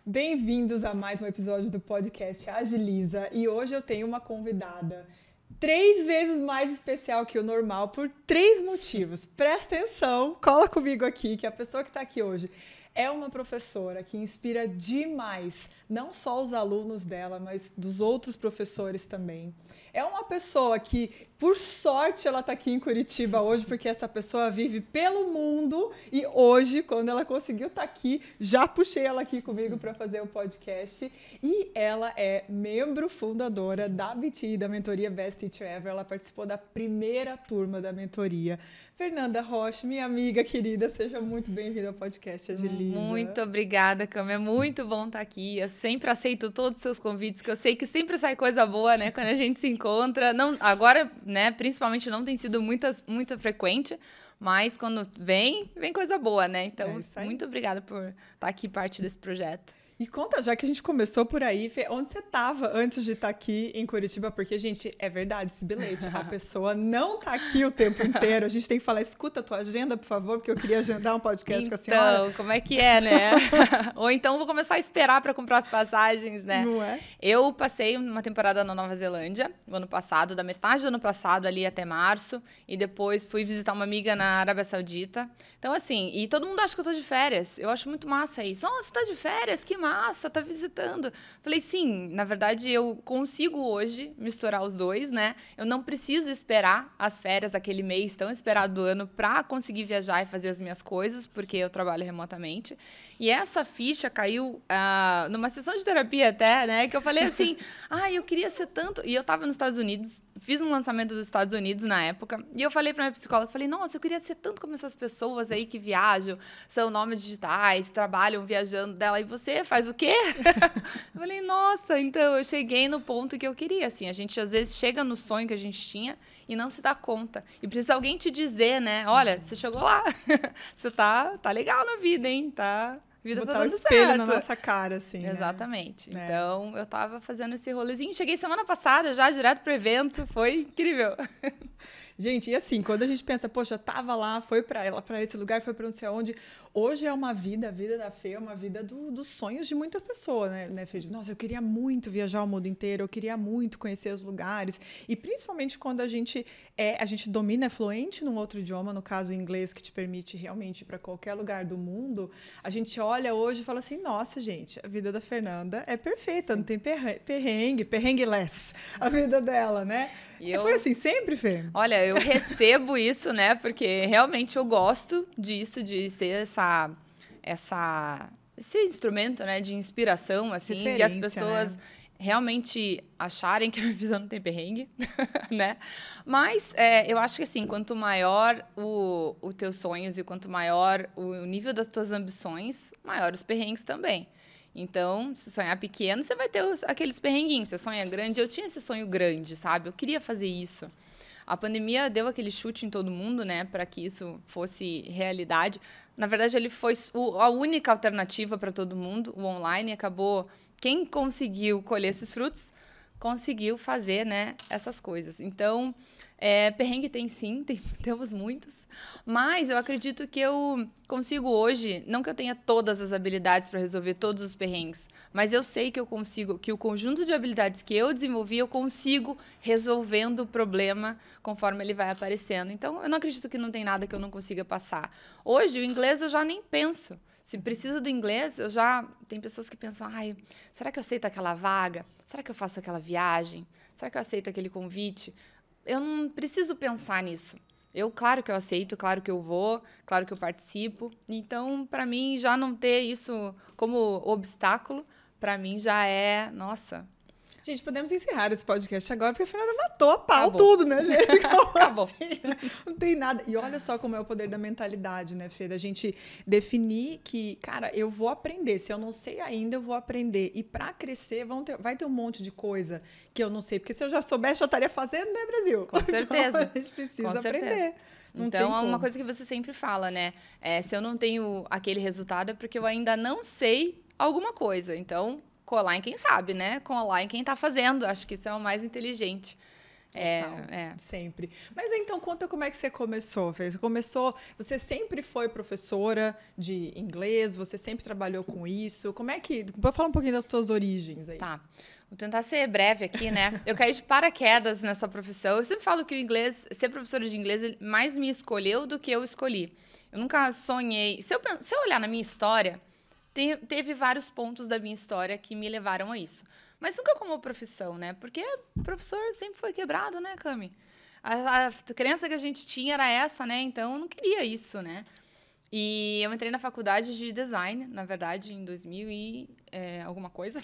Bem-vindos a mais um episódio do podcast Agiliza. E hoje eu tenho uma convidada 3 vezes mais especial que o normal por 3 motivos. Presta atenção, cola comigo aqui, que a pessoa que está aqui hoje é uma professora que inspira demais, não só os alunos dela, mas dos outros professores também. É uma pessoa que, por sorte, ela está aqui em Curitiba hoje, porque essa pessoa vive pelo mundo e hoje, quando ela conseguiu estar aqui, já puxei ela aqui comigo para fazer o podcast. E ela é membro fundadora da BTE, da mentoria Best Teacher Ever. Ela participou da primeira turma da mentoria. Fernanda Rocha, minha amiga querida, seja muito bem-vinda ao podcast Agiliza. Muito obrigada, Cam. É muito bom estar aqui. Eu sempre aceito todos os seus convites, que eu sei que sempre sai coisa boa, né? Quando a gente se encontra. Não, agora, né, principalmente não tem sido muito frequente, mas quando vem coisa boa, né? Então, muito obrigada por estar aqui parte desse projeto. E conta, já que a gente começou por aí, Fê, onde você estava antes de estar aqui em Curitiba? Porque, gente, é verdade esse bilhete. A pessoa não está aqui o tempo inteiro. A gente tem que falar, escuta a tua agenda, por favor, porque eu queria agendar um podcast com a senhora. Então, como é que é, né? Ou então vou começar a esperar para comprar as passagens, né? Não é? Eu passei uma temporada na Nova Zelândia, no ano passado, da metade do ano passado ali até março, e depois fui visitar uma amiga na Arábia Saudita. Então, assim, e todo mundo acha que eu tô de férias. Eu acho muito massa isso. Oh, você tá de férias? Que massa, tá visitando. Falei, sim, na verdade eu consigo hoje misturar os dois, né? Eu não preciso esperar as férias, aquele mês tão esperado do ano, para conseguir viajar e fazer as minhas coisas, porque eu trabalho remotamente. E essa ficha caiu numa sessão de terapia até, né? Que eu falei assim, eu queria ser tanto... E eu tava nos Estados Unidos, fiz um lançamento dos Estados Unidos na época, e eu falei pra minha psicóloga, falei, nossa, eu queria ser tanto como essas pessoas aí que viajam, são nômades digitais, trabalham viajando dela, e você faz o quê? Eu falei, nossa, então eu cheguei no ponto que eu queria, assim, a gente às vezes chega no sonho que a gente tinha e não se dá conta, e precisa alguém te dizer, né, olha, você chegou lá, você tá legal na vida, hein, tá... Vida botar tá dando o espelho certo. na nossa cara, assim, Exatamente. Né? Então, eu tava fazendo esse rolezinho. Cheguei semana passada já, direto pro evento. Foi incrível. Gente, e assim, quando a gente pensa, poxa, tava lá, foi para esse lugar, foi para não sei aonde. Hoje é uma vida, a vida da Fê é uma vida dos sonhos de muita pessoa, né, Fê? Nossa, eu queria muito viajar o mundo inteiro, eu queria muito conhecer os lugares. E principalmente quando a gente domina, é fluente num outro idioma, no caso o inglês, que te permite realmente ir para qualquer lugar do mundo, a gente olha hoje e fala assim, nossa, gente, a vida da Fernanda é perfeita, não tem perrengue-less a vida dela, né? E foi assim sempre, Fê? Olha, eu recebo isso, né? Porque realmente eu gosto disso, de ser esse instrumento, né, de inspiração, assim, e as pessoas, né, realmente acharem que a minha visão não tem perrengue, né? Mas eu acho que, assim, quanto maior os teus sonhos e quanto maior o nível das tuas ambições, maior os perrengues também. Então, se sonhar pequeno, você vai ter aqueles perrenguinhos. Se sonha grande, eu tinha esse sonho grande, sabe? Eu queria fazer isso. A pandemia deu aquele chute em todo mundo, né, para que isso fosse realidade. Na verdade, ele foi a única alternativa para todo mundo. O online acabou... Quem conseguiu colher esses frutos, conseguiu fazer, né, essas coisas. Então, perrengue tem sim, temos muitos. Mas eu acredito que eu consigo hoje, não que eu tenha todas as habilidades para resolver todos os perrengues, mas eu sei que eu consigo, que o conjunto de habilidades que eu desenvolvi, eu consigo resolvendo o problema conforme ele vai aparecendo. Então, eu não acredito que não tem nada que eu não consiga passar. Hoje, o inglês eu já nem penso. Se precisa do inglês, tem pessoas que pensam, será que eu aceito aquela vaga? Será que eu faço aquela viagem? Será que eu aceito aquele convite? Eu não preciso pensar nisso. Claro que eu aceito, claro que eu vou, claro que eu participo. Então, para mim, já não ter isso como obstáculo, para mim já é, nossa... Gente, podemos encerrar esse podcast agora, porque a Fernanda matou a pau Acabou. Tudo, né, gente? Acabou. Assim, não tem nada. E olha só como é o poder da mentalidade, né, Fê? Da gente definir que, cara, eu vou aprender. Se eu não sei ainda, eu vou aprender. E para crescer, vai ter um monte de coisa que eu não sei. Porque se eu já soubesse, eu estaria fazendo, né, Brasil? Com certeza. Então, a gente precisa aprender. Então, é uma coisa que você sempre fala, né? Se eu não tenho aquele resultado, é porque eu ainda não sei alguma coisa. Então... colar em quem sabe, né? Colar em quem está fazendo. Acho que isso é o mais inteligente. Sempre. Mas então, conta como é que você começou, Fê. Você sempre foi professora de inglês? Você sempre trabalhou com isso? Como é que... Vou falar um pouquinho das tuas origens aí. Tá. Vou tentar ser breve aqui, né? Eu caí de paraquedas nessa profissão. Eu sempre falo que o inglês, ser professora de inglês, ele mais me escolheu do que eu escolhi. Eu nunca sonhei... Se eu olhar na minha história, teve vários pontos da minha história que me levaram a isso. Mas nunca como profissão, né? Porque professor sempre foi quebrado, né, Cami? A crença que a gente tinha era essa, né? Então, eu não queria isso, né? E eu entrei na faculdade de design, na verdade, em 2000 e alguma coisa.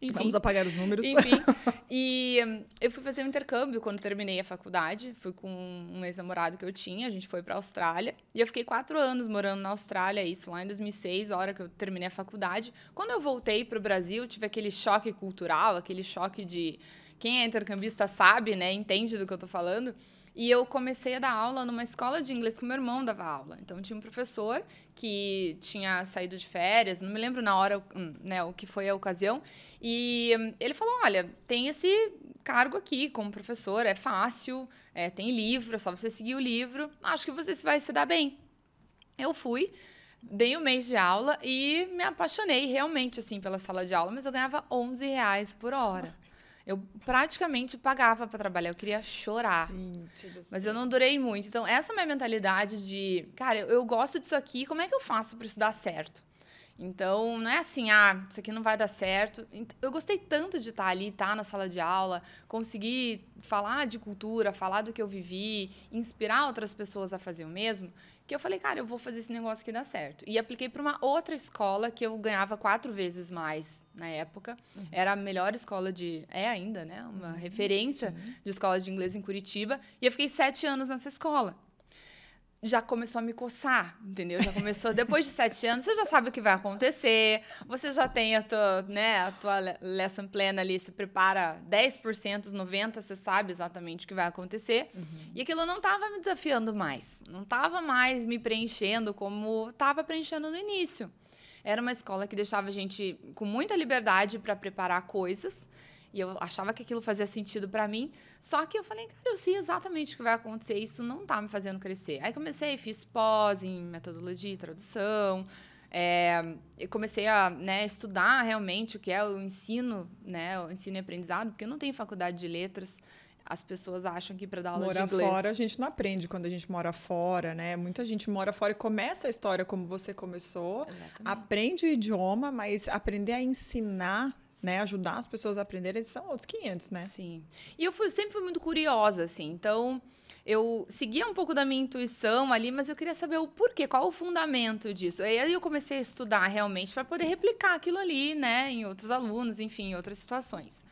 Enfim. Vamos apagar os números. Enfim. E eu fui fazer um intercâmbio quando terminei a faculdade. Fui com um ex-namorado que eu tinha. A gente foi para a Austrália. E eu fiquei 4 anos morando na Austrália, isso lá em 2006, a hora que eu terminei a faculdade. Quando eu voltei para o Brasil, tive aquele choque cultural, aquele choque de... Quem é intercambista sabe, né? Entende do que eu estou falando. E eu comecei a dar aula numa escola de inglês que meu irmão dava aula. Então, tinha um professor que tinha saído de férias, não me lembro na hora, né, o que foi a ocasião, e ele falou, olha, tem esse cargo aqui como professor, é fácil, tem livro, é só você seguir o livro, acho que você vai se dar bem. Eu fui, dei um mês de aula e me apaixonei realmente assim, pela sala de aula, mas eu ganhava R$11 por hora. Eu praticamente pagava para trabalhar, eu queria chorar. Mas eu não durei muito. Então, essa é a minha mentalidade de... Cara, eu gosto disso aqui, como é que eu faço para isso dar certo? Então, não é assim, isso aqui não vai dar certo. Eu gostei tanto de estar ali, estar na sala de aula, conseguir falar de cultura, falar do que eu vivi, inspirar outras pessoas a fazer o mesmo, que eu falei, cara, eu vou fazer esse negócio aqui dar certo. E apliquei para uma outra escola que eu ganhava 4 vezes mais na época. Era a melhor escola ainda, né? Uma referência de escola de inglês em Curitiba. E eu fiquei 7 anos nessa escola. Já começou a me coçar, entendeu? Já começou, depois de 7 anos, você já sabe o que vai acontecer, você já tem a tua lesson plan ali, se prepara 10%, 90%, você sabe exatamente o que vai acontecer. E aquilo não estava me desafiando mais, não estava mais me preenchendo como estava preenchendo no início. Era uma escola que deixava a gente com muita liberdade para preparar coisas, e eu achava que aquilo fazia sentido para mim. Só que eu falei, cara, eu sei exatamente o que vai acontecer. Isso não está me fazendo crescer. Aí fiz pós em metodologia e tradução. Eu comecei a estudar realmente o que é o ensino, né, o ensino e aprendizado, porque eu não tenho faculdade de letras. As pessoas acham que para dar aula de inglês... Morar fora, a gente não aprende quando a gente mora fora, né? Muita gente mora fora e começa a história como você começou. Exatamente. Aprende o idioma, mas aprender a ensinar... Né, ajudar as pessoas a aprenderem, são outros 500, né? Sim. E eu sempre fui muito curiosa, assim. Então, eu seguia um pouco da minha intuição ali, mas eu queria saber o porquê, qual o fundamento disso. Aí eu comecei a estudar realmente para poder replicar aquilo ali, né, em outros alunos, enfim, em outras situações.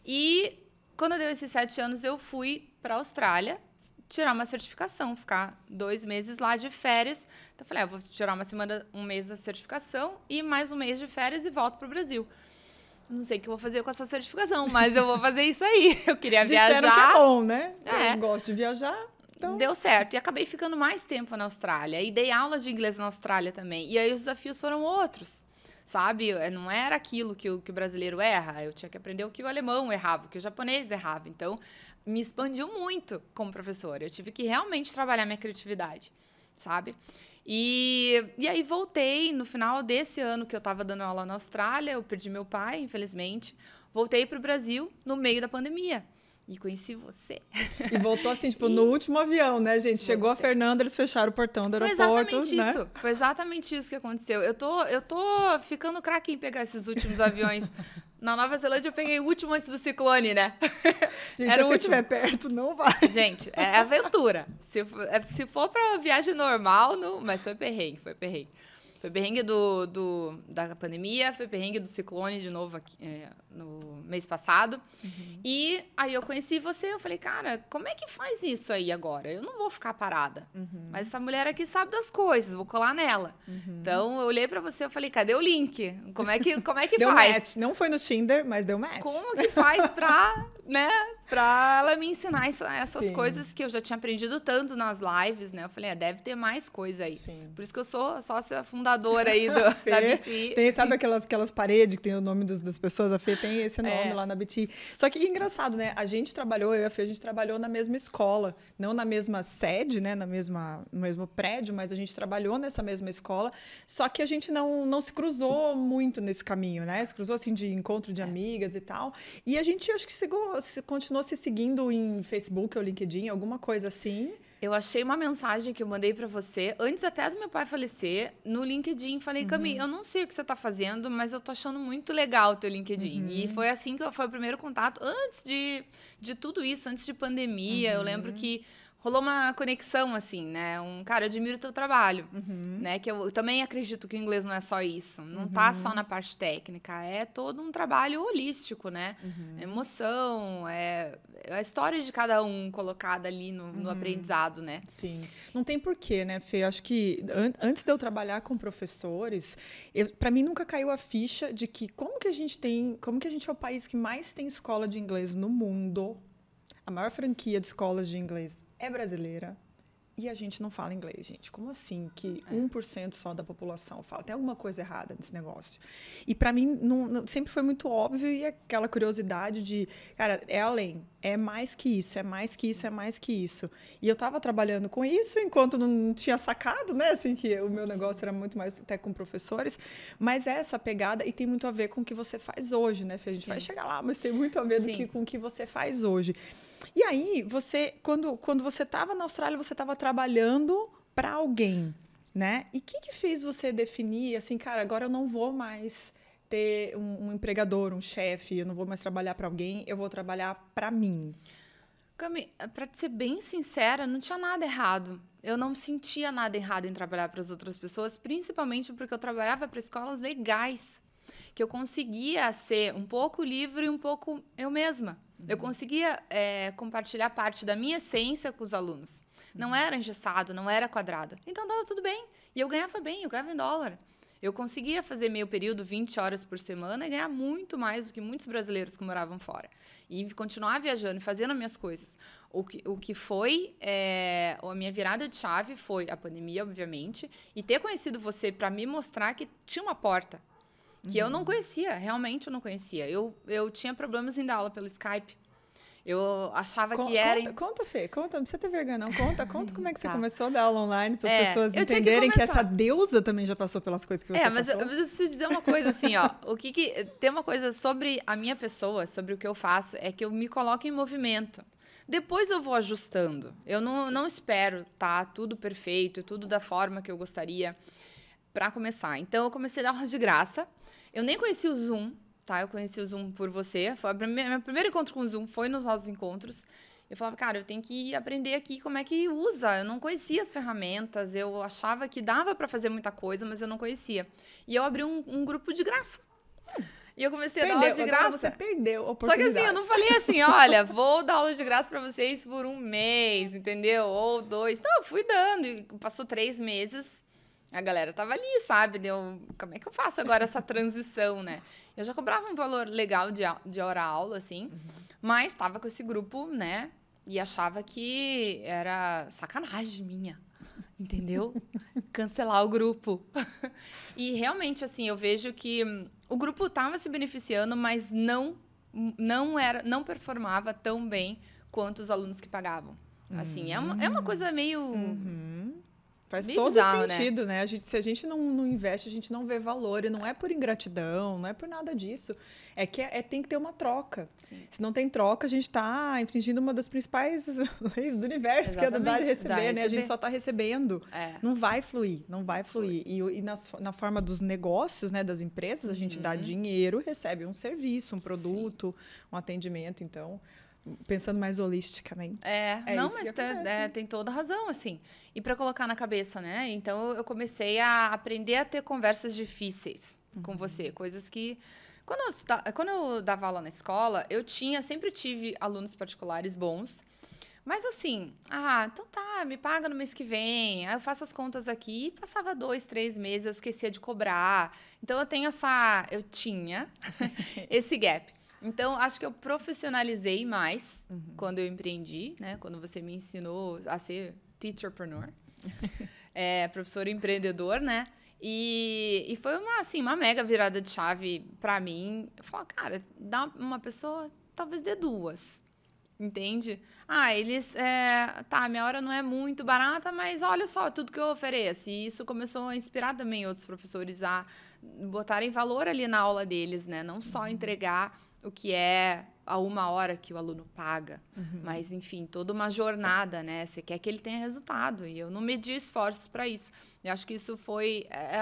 E quando eu dei esses 7 anos, eu fui para a Austrália tirar uma certificação, ficar 2 meses lá de férias. Então, eu falei, vou tirar um mês da certificação e mais um mês de férias e volto para o Brasil. Não sei o que eu vou fazer com essa certificação, mas eu vou fazer isso aí. Eu queria viajar. Disseram que é bom, né? Eu gosto de viajar. Então... Deu certo. E acabei ficando mais tempo na Austrália. E dei aula de inglês na Austrália também. E aí os desafios foram outros, sabe? Não era aquilo que o brasileiro erra. Eu tinha que aprender o que o alemão errava, o que o japonês errava. Então, me expandiu muito como professora. Eu tive que realmente trabalhar minha criatividade, sabe? E aí voltei no final desse ano que eu estava dando aula na Austrália, eu perdi meu pai, infelizmente. Voltei para o Brasil no meio da pandemia. E conheci você. E voltou assim, tipo, no último avião, né, gente? Chegou a Fernanda, eles fecharam o portão do aeroporto. Foi exatamente isso. Foi exatamente isso que aconteceu. Eu tô ficando craque em pegar esses últimos aviões. Na Nova Zelândia, eu peguei o último antes do ciclone, né? Gente, se você estiver perto, não vai. Gente, é aventura. Se for pra viagem normal, não, mas foi perrengue, foi perrengue. Foi perrengue da pandemia, foi perrengue do ciclone de novo aqui, no mês passado. E aí eu conheci você, eu falei, cara, como é que faz isso aí agora? Eu não vou ficar parada. Mas essa mulher aqui sabe das coisas, vou colar nela. Então, eu olhei pra você e falei, cadê o link? Como é que deu faz? Match. Não foi no Tinder, mas deu match. Como que faz pra, né, Pra ela me ensinar essas coisas que eu já tinha aprendido tanto nas lives, né? Eu falei, deve ter mais coisa aí. Sim. Por isso que eu sou sócia fundadora aí da BT. Tem, sabe aquelas paredes que tem o nome das pessoas? A Fê tem esse nome lá na BT. Só que engraçado, né? A gente trabalhou, eu e a Fê, a gente trabalhou na mesma escola. Não na mesma sede, né? No mesmo prédio, mas a gente trabalhou nessa mesma escola. Só que a gente não se cruzou muito nesse caminho, né? Se cruzou, assim, de encontro de amigas e tal. E a gente, acho que continuou se seguindo em Facebook ou LinkedIn, alguma coisa assim. Eu achei uma mensagem que eu mandei para você, antes até do meu pai falecer, no LinkedIn. Falei, Cami, eu não sei o que você tá fazendo, mas eu tô achando muito legal o teu LinkedIn. E foi assim que foi o primeiro contato, antes de tudo isso, antes de pandemia. Eu lembro que rolou uma conexão, assim, né? Cara, eu admiro o teu trabalho, né? Que eu também acredito que o inglês não é só isso. Não tá só na parte técnica. É todo um trabalho holístico, né? Emoção, a história de cada um colocada ali no aprendizado, né? Sim. Não tem porquê, né, Fê? Acho que antes de eu trabalhar com professores, para mim nunca caiu a ficha de que como que a gente é o país que mais tem escola de inglês no mundo. A maior franquia de escolas de inglês é brasileira e a gente não fala inglês, gente. Como assim que 1% só da população fala? Tem alguma coisa errada nesse negócio. E para mim sempre foi muito óbvio e aquela curiosidade de, cara, é além, é mais que isso, é mais que isso, é mais que isso. E eu estava trabalhando com isso enquanto não tinha sacado, né, assim, que o meu negócio era muito mais até com professores, mas é essa pegada e tem muito a ver com o que você faz hoje, né, Fê? A gente vai chegar lá, mas tem muito a ver com o que você faz hoje. E aí, quando você estava na Austrália, você estava trabalhando para alguém, né? E o que fez você definir, assim, cara, agora eu não vou mais ter um empregador, um chefe, eu não vou mais trabalhar para alguém, eu vou trabalhar para mim? Cami, para ser bem sincera, não tinha nada errado. Eu não sentia nada errado em trabalhar para as outras pessoas, principalmente porque eu trabalhava para escolas legais, que eu conseguia ser um pouco livre e um pouco eu mesma. Eu conseguia compartilhar parte da minha essência com os alunos. Não era engessado, não era quadrado. Então, dava tudo bem. E eu ganhava bem, eu ganhava em dólar. Eu conseguia fazer meio período, 20 horas por semana, e ganhar muito mais do que muitos brasileiros que moravam fora. E continuar viajando e fazendo as minhas coisas. O que foi a minha virada de chave foi a pandemia, obviamente, e ter conhecido você para me mostrar que tinha uma porta. Que eu não conhecia, realmente eu não conhecia. Eu tinha problemas em dar aula pelo Skype. Eu achava que era... Conta, Fê, conta, não precisa ter vergonha, não. Conta como é que você começou a dar aula online, para as pessoas entenderem que essa deusa também já passou pelas coisas que você passou. Mas eu preciso dizer uma coisa assim, ó. Tem uma coisa sobre a minha pessoa, sobre o que eu faço, é que eu me coloco em movimento. Depois eu vou ajustando. Eu não espero tudo perfeito, tudo da forma que eu gostaria para começar. Então, eu comecei a dar aula de graça. Eu nem conheci o Zoom, tá? Eu conheci o Zoom por você. Meu primeiro encontro com o Zoom foi nos nossos encontros. Eu falava, cara, eu tenho que aprender aqui como é que usa. Eu não conhecia as ferramentas. Eu achava que dava para fazer muita coisa, mas eu não conhecia. E eu abri um grupo de graça. E eu comecei a dar aula de graça. Agora você perdeu a oportunidade. Só que assim, eu não falei assim, olha, vou dar aula de graça para vocês por 1 mês, entendeu? Ou 2. Não, eu fui dando. E passou 3 meses... A galera tava ali, sabe? Como é que eu faço agora essa transição, né? Eu já cobrava um valor legal de hora-aula, assim, mas tava com esse grupo, né? E achava que era sacanagem minha, entendeu? Cancelar o grupo. E realmente, assim, eu vejo que o grupo tava se beneficiando, mas não performava tão bem quanto os alunos que pagavam. Assim, é uma coisa meio... Faz todo sentido, né? Se a gente não investe, a gente não vê valor. E não é por ingratidão, não é por nada disso. É que tem que ter uma troca. Sim. Se não tem troca, a gente está infringindo uma das principais leis do universo, exatamente, que é do dar e receber, né? A gente só está recebendo. Não vai fluir, não vai fluir. E na forma dos negócios, né, das empresas, a gente dá dinheiro, recebe um serviço, um produto, um atendimento. Então... Pensando mais holisticamente. Tem toda razão, assim. E para colocar na cabeça, né? Então, eu comecei a aprender a ter conversas difíceis com você. Coisas que... Quando eu dava aula na escola, sempre tive alunos particulares bons. Mas assim, então tá, me paga no mês que vem. Aí eu faço as contas aqui. Passava 2, 3 meses, eu esquecia de cobrar. Então, eu tinha esse gap. Então, acho que eu profissionalizei mais quando eu empreendi, né? Quando você me ensinou a ser teacherpreneur, professor empreendedor, né? E foi uma mega virada de chave para mim. Eu falo, cara, dá uma pessoa, talvez dê duas. Entende? Minha hora não é muito barata, mas olha só tudo que eu ofereço. E isso começou a inspirar também outros professores a botarem valor ali na aula deles, né? Não só entregar o que é a 1 hora que o aluno paga, mas, enfim, toda uma jornada, né? Você quer que ele tenha resultado, e eu não medi esforços para isso. Eu acho que isso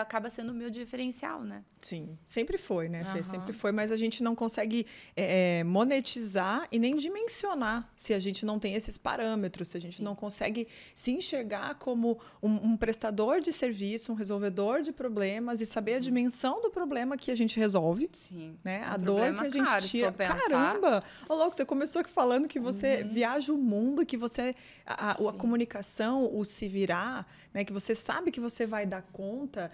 acaba sendo o meu diferencial, né? Sim, sempre foi, né, Fê? Sempre foi, mas a gente não consegue monetizar e nem dimensionar se a gente não tem esses parâmetros, se a gente não consegue se enxergar como um prestador de serviço, um resolvedor de problemas e saber a dimensão do problema que a gente resolve. Sim. Né? A dor que a gente tira. Caramba! Ô, louco, você começou aqui falando que você viaja o mundo, que você a comunicação, o se virar, né? Que você sabe que você vai dar conta.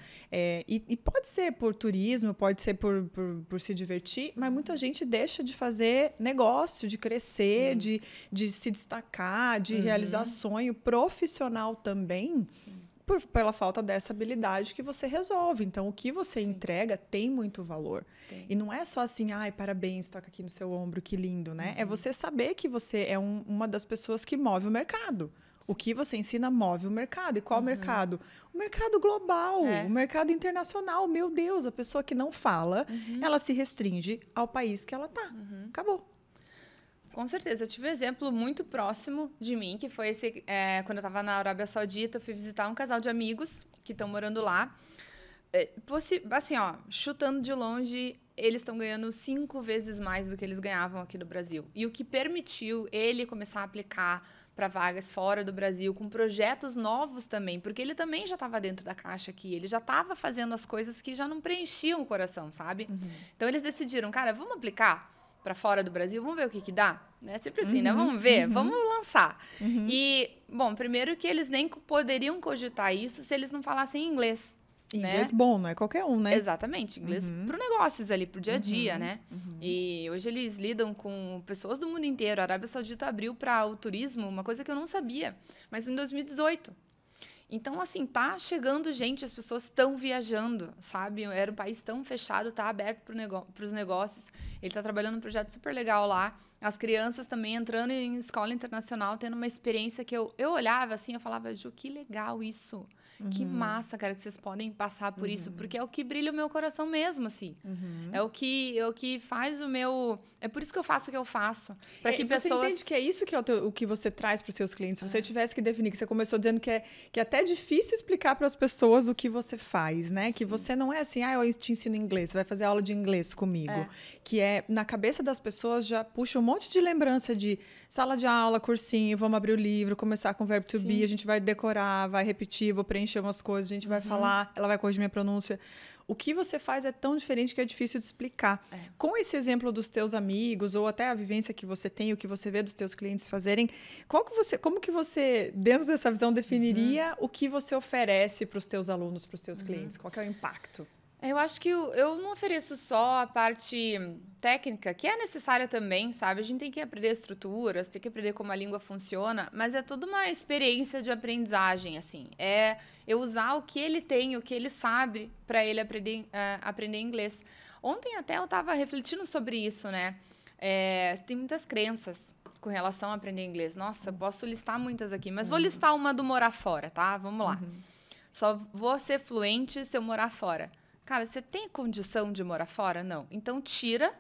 E pode ser por turismo, pode ser por se divertir, mas muita gente deixa de fazer negócio, de crescer, de se destacar, de realizar sonho profissional também. Sim. Pela falta dessa habilidade que você resolve. Então, o que você entrega tem muito valor. E não é só assim, parabéns, toca aqui no seu ombro, que lindo, né? É você saber que você é uma das pessoas que move o mercado. Sim. O que você ensina move o mercado. E qual mercado? O mercado global, o mercado internacional. Meu Deus, a pessoa que não fala, ela se restringe ao país que ela está. Acabou. Com certeza. Eu tive um exemplo muito próximo de mim, que foi quando eu estava na Arábia Saudita, eu fui visitar um casal de amigos que estão morando lá. Assim, chutando de longe, eles estão ganhando 5 vezes mais do que eles ganhavam aqui no Brasil. E o que permitiu ele começar a aplicar para vagas fora do Brasil, com projetos novos também, porque ele também já estava dentro da caixa aqui, ele já estava fazendo as coisas que já não preenchiam o coração, sabe? Então, eles decidiram, cara, vamos aplicar para fora do Brasil, vamos ver o que dá, né? Sempre assim, né? Vamos ver, vamos lançar. E, bom, primeiro que eles nem poderiam cogitar isso se eles não falassem inglês. Inglês bom, não é qualquer um, né? Exatamente, inglês para negócios ali, para o dia a dia, né? E hoje eles lidam com pessoas do mundo inteiro. A Arábia Saudita abriu para o turismo uma coisa que eu não sabia, mas em 2018. Então, assim, tá chegando gente, as pessoas estão viajando, sabe? Era um país tão fechado, tá aberto para os negócios. Ele tá trabalhando num projeto super legal lá. As crianças também entrando em escola internacional, tendo uma experiência que eu olhava assim, eu falava, Ju, que legal isso. Que massa, cara, que vocês podem passar por isso, porque é o que brilha o meu coração mesmo, assim. É o que faz o meu... É por isso que eu faço o que eu faço. Para que pessoas... Você entende que é isso que é o que você traz para os seus clientes? Se você tivesse que definir, que você começou dizendo que é até difícil explicar para as pessoas o que você faz, né? Que você não é assim, eu te ensino inglês, você vai fazer aula de inglês comigo. Que na cabeça das pessoas já puxa um monte de lembrança de sala de aula, cursinho, vamos abrir o livro, começar com verbo to be, a gente vai decorar, vai repetir, vou preencher umas coisas, a gente vai falar, ela vai corrigir minha pronúncia. O que você faz é tão diferente que é difícil de explicar. Com esse exemplo dos teus amigos, ou até a vivência que você tem, o que você vê dos teus clientes fazerem, como que você, dentro dessa visão, definiria o que você oferece para os teus alunos, para os teus clientes? Qual que é o impacto? Eu acho que eu não ofereço só a parte técnica, que é necessária também, sabe? A gente tem que aprender estruturas, tem que aprender como a língua funciona, mas é toda uma experiência de aprendizagem, assim. É eu usar o que ele tem, o que ele sabe, para ele aprender inglês. Ontem até eu estava refletindo sobre isso, né? Tem muitas crenças com relação a aprender inglês. Nossa, posso listar muitas aqui, mas vou listar uma do morar fora, tá? Vamos lá. Só vou ser fluente se eu morar fora. Cara, você tem condição de morar fora? Não. Então, tira.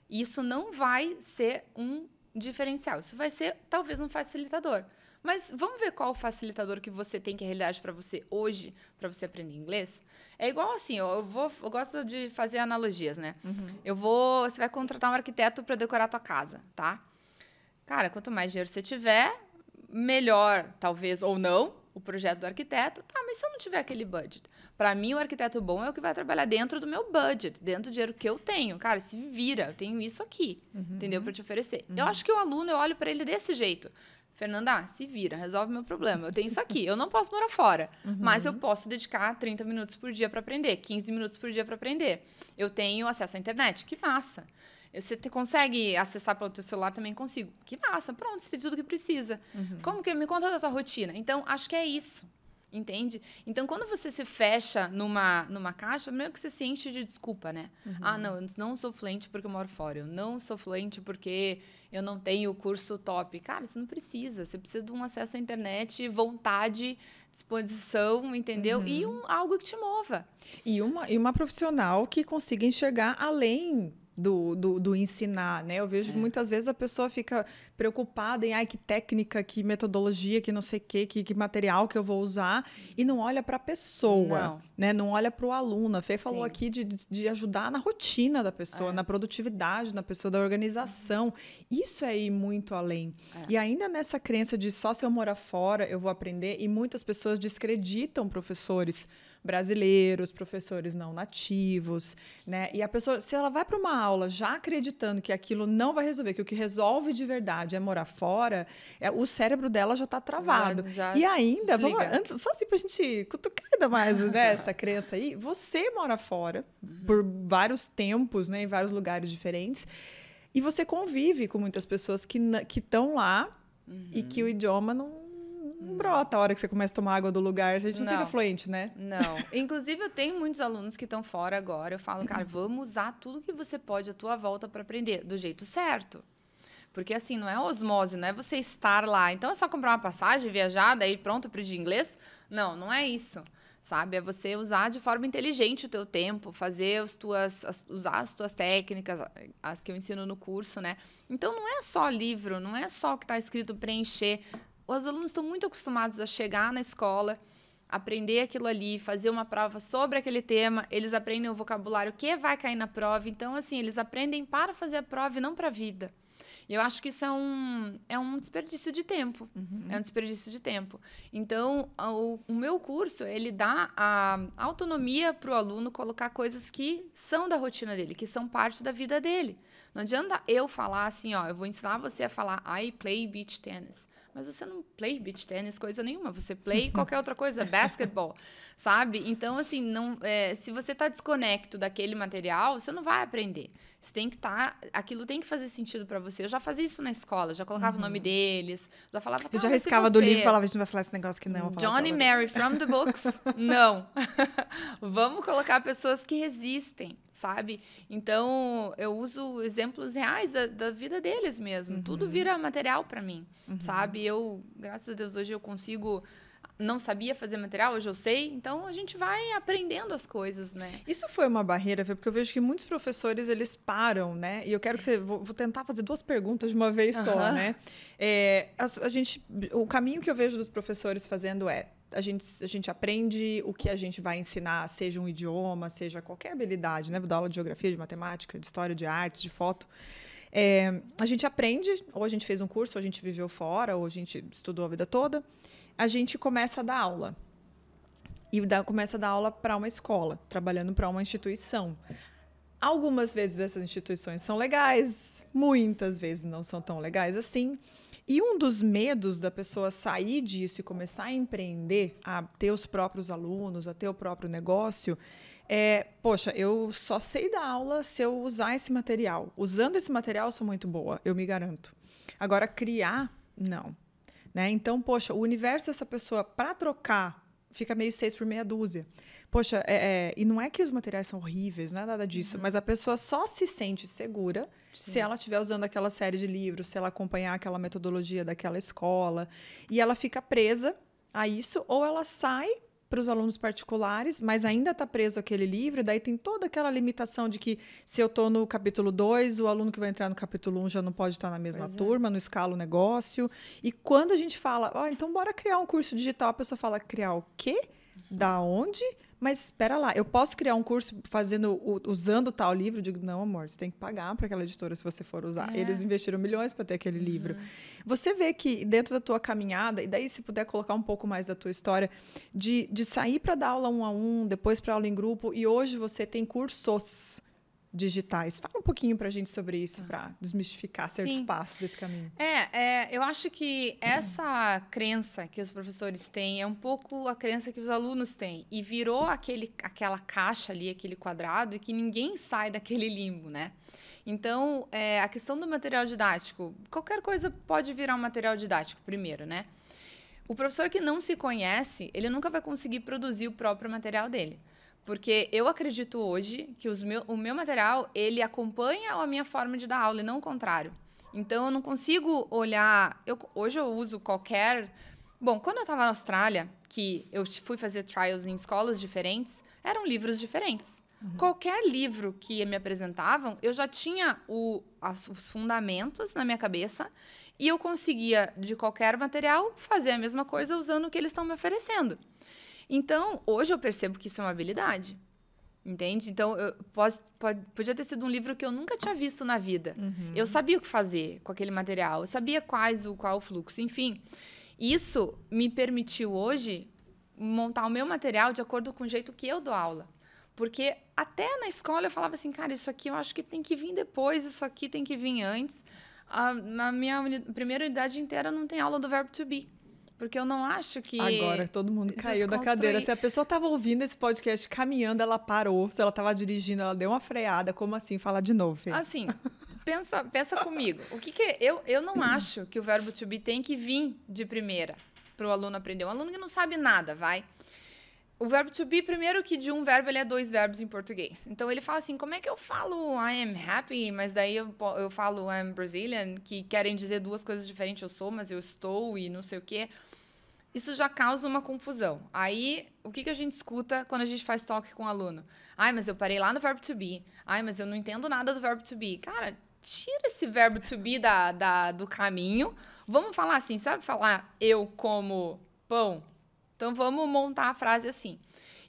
Isso não vai ser um diferencial. Isso vai ser, talvez, um facilitador. Mas vamos ver qual o facilitador que você tem, que é a realidade para você hoje, para você aprender inglês? É igual assim, eu gosto de fazer analogias, né? Você vai contratar um arquiteto para decorar a tua casa, tá? Cara, quanto mais dinheiro você tiver, melhor, talvez, ou não, o projeto do arquiteto. Tá, mas se eu não tiver aquele budget? Para mim, o arquiteto bom é o que vai trabalhar dentro do meu budget, dentro do dinheiro que eu tenho. Cara, se vira, eu tenho isso aqui, entendeu? Para te oferecer. Eu acho que o aluno, eu olho para ele desse jeito. Fernanda, se vira, resolve meu problema. Eu tenho isso aqui, eu não posso morar fora, mas eu posso dedicar 30 minutos por dia para aprender, 15 minutos por dia para aprender. Eu tenho acesso à internet, que massa. Você consegue acessar pelo teu celular? Também consigo. Que massa, pronto, você tem tudo que precisa. Como que me conta da tua rotina? Então, acho que é isso. Entende? Então, quando você se fecha numa caixa, meio que você se enche de desculpa, né? Não, eu não sou fluente porque eu moro fora. Eu não sou fluente porque eu não tenho o curso top. Cara, você não precisa. Você precisa de um acesso à internet, vontade, disposição, entendeu? E algo que te mova. E uma profissional que consiga enxergar além do ensinar, né? Eu vejo que muitas vezes a pessoa fica preocupada em que técnica, que metodologia, que não sei o quê, que material que eu vou usar, e não olha para a pessoa, né? Não olha para o aluno. A Fê falou aqui de ajudar na rotina da pessoa, na produtividade da pessoa, da organização. Isso é ir muito além. E ainda nessa crença de só se eu morar fora eu vou aprender, e muitas pessoas descreditam professores brasileiros, professores não nativos, né? E a pessoa, se ela vai para uma aula já acreditando que aquilo não vai resolver, que o que resolve de verdade é morar fora, o cérebro dela já está travado. E ainda, antes, só assim para a gente cutucar ainda mais, né, essa crença aí, você mora fora por vários tempos, né, em vários lugares diferentes, e você convive com muitas pessoas que estão lá e que o idioma não brota a hora que você começa a tomar água do lugar. A gente não fica fluente, né? Não. Inclusive, eu tenho muitos alunos que estão fora agora. Eu falo, cara, vamos usar tudo que você pode à tua volta para aprender do jeito certo. Porque, assim, não é osmose, não é você estar lá. Então, é só comprar uma passagem, viajar, daí pronto, aprender inglês? Não, não é isso. Sabe? É você usar de forma inteligente o teu tempo, fazer usar as tuas técnicas, as que eu ensino no curso, né? Então, não é só livro, não é só o que está escrito preencher. Os alunos estão muito acostumados a chegar na escola, aprender aquilo ali, fazer uma prova sobre aquele tema, eles aprendem o vocabulário que vai cair na prova. Então, assim, eles aprendem para fazer a prova e não para a vida. E eu acho que isso é um desperdício de tempo. É um desperdício de tempo. Então, o meu curso, ele dá a autonomia para o aluno colocar coisas que são da rotina dele, que são parte da vida dele. Não adianta eu falar assim, eu vou ensinar você a falar I play beach tennis. Mas você não play beach tennis, coisa nenhuma. Você play qualquer outra coisa, basketball, sabe? Então, assim, se você está desconecto daquele material, você não vai aprender. Você tem que aquilo tem que fazer sentido para você. Eu já fazia isso na escola, já colocava o nome deles, já falava... Eu já riscava do livro e falava, a gente não vai falar esse negócio que não. Johnny Mary from the books, não. Vamos colocar pessoas que resistem, sabe? Então, eu uso exemplos reais da vida deles mesmo. Tudo vira material para mim, sabe? Eu, graças a Deus, hoje eu consigo... Não sabia fazer material, hoje eu sei. Então, a gente vai aprendendo as coisas, né? Isso foi uma barreira, porque eu vejo que muitos professores, eles param, né? E eu quero que você... Vou tentar fazer 2 perguntas de uma vez só, né? O caminho que eu vejo dos professores fazendo a gente aprende o que a gente vai ensinar, seja um idioma, seja qualquer habilidade, né? Vou dar aula de geografia, de matemática, de história, de arte, de foto. A gente aprende, ou a gente fez um curso, ou a gente viveu fora, ou a gente estudou a vida toda. A gente começa a dar aula. E começa a dar aula para uma escola, trabalhando para uma instituição. Algumas vezes essas instituições são legais, muitas vezes não são tão legais assim. E um dos medos da pessoa sair disso e começar a empreender, a ter os próprios alunos, a ter o próprio negócio, poxa, eu só sei dar aula se eu usar esse material. Usando esse material, eu sou muito boa, eu me garanto. Agora, criar, não. Né? Então, poxa, o universo dessa pessoa, para trocar, fica meio 6 por meia dúzia. Poxa, e não é que os materiais são horríveis, não é nada disso, mas a pessoa só se sente segura se ela estiver usando aquela série de livros, se ela acompanhar aquela metodologia daquela escola, e ela fica presa a isso, ou ela sai para os alunos particulares, mas ainda está preso àquele livro, daí tem toda aquela limitação de que se eu estou no capítulo 2, o aluno que vai entrar no capítulo 1 já não pode estar na mesma turma, não escala o negócio. E quando a gente fala, então bora criar um curso digital, a pessoa fala, criar o quê? Da onde? Mas espera lá, eu posso criar um curso usando tal livro? Eu digo, não, amor, você tem que pagar para aquela editora se você for usar. Eles investiram milhões para ter aquele livro. Você vê que dentro da tua caminhada, e daí se puder colocar um pouco mais da tua história, de sair para dar aula 1 a 1, depois para aula em grupo, e hoje você tem cursos digitais. Fala um pouquinho para a gente sobre isso, para desmistificar certos passos desse caminho. Eu acho que essa crença que os professores têm é um pouco a crença que os alunos têm. E virou aquela caixa ali, aquele quadrado, e que ninguém sai daquele limbo, né? Então, a questão do material didático, qualquer coisa pode virar um material didático primeiro, né? O professor que não se conhece, ele nunca vai conseguir produzir o próprio material dele. Porque eu acredito hoje que o meu material, ele acompanha a minha forma de dar aula e não o contrário. Então, eu não consigo olhar... Hoje eu uso qualquer... Bom, quando eu estava na Austrália, que eu fui fazer trials em escolas diferentes, eram livros diferentes. Qualquer livro que me apresentavam, eu já tinha os fundamentos na minha cabeça e eu conseguia, de qualquer material, fazer a mesma coisa usando o que eles estão me oferecendo. Então, hoje eu percebo que isso é uma habilidade, entende? Então, podia ter sido um livro que eu nunca tinha visto na vida. Eu sabia o que fazer com aquele material, eu sabia qual o fluxo, enfim. Isso me permitiu hoje montar o meu material de acordo com o jeito que eu dou aula. Porque até na escola eu falava assim, cara, isso aqui eu acho que tem que vir depois, isso aqui tem que vir antes. Na minha primeira unidade inteira não tem aula do verbo to be. Porque eu não acho que... Agora todo mundo caiu da cadeira. Se a pessoa estava ouvindo esse podcast caminhando, ela parou. Se ela estava dirigindo, ela deu uma freada. Como assim? Fala de novo, Fê. Assim, pensa comigo. Eu não acho que o verbo to be tem que vir de primeira para o aluno aprender. Um aluno que não sabe nada, vai. O verbo to be, primeiro que de um verbo, ele é 2 verbos em português. Então, ele fala assim, como é que eu falo I am happy, mas daí eu falo I am Brazilian, que querem dizer 2 coisas diferentes. Eu sou, mas eu estou e não sei o quê. Isso já causa uma confusão. Aí, o que a gente escuta quando a gente faz talk com o aluno? Ai, mas eu parei lá no verbo to be. Ai, mas eu não entendo nada do verbo to be. Cara, tira esse verbo to be do caminho. Vamos falar assim, sabe falar eu como pão? Então, vamos montar a frase assim.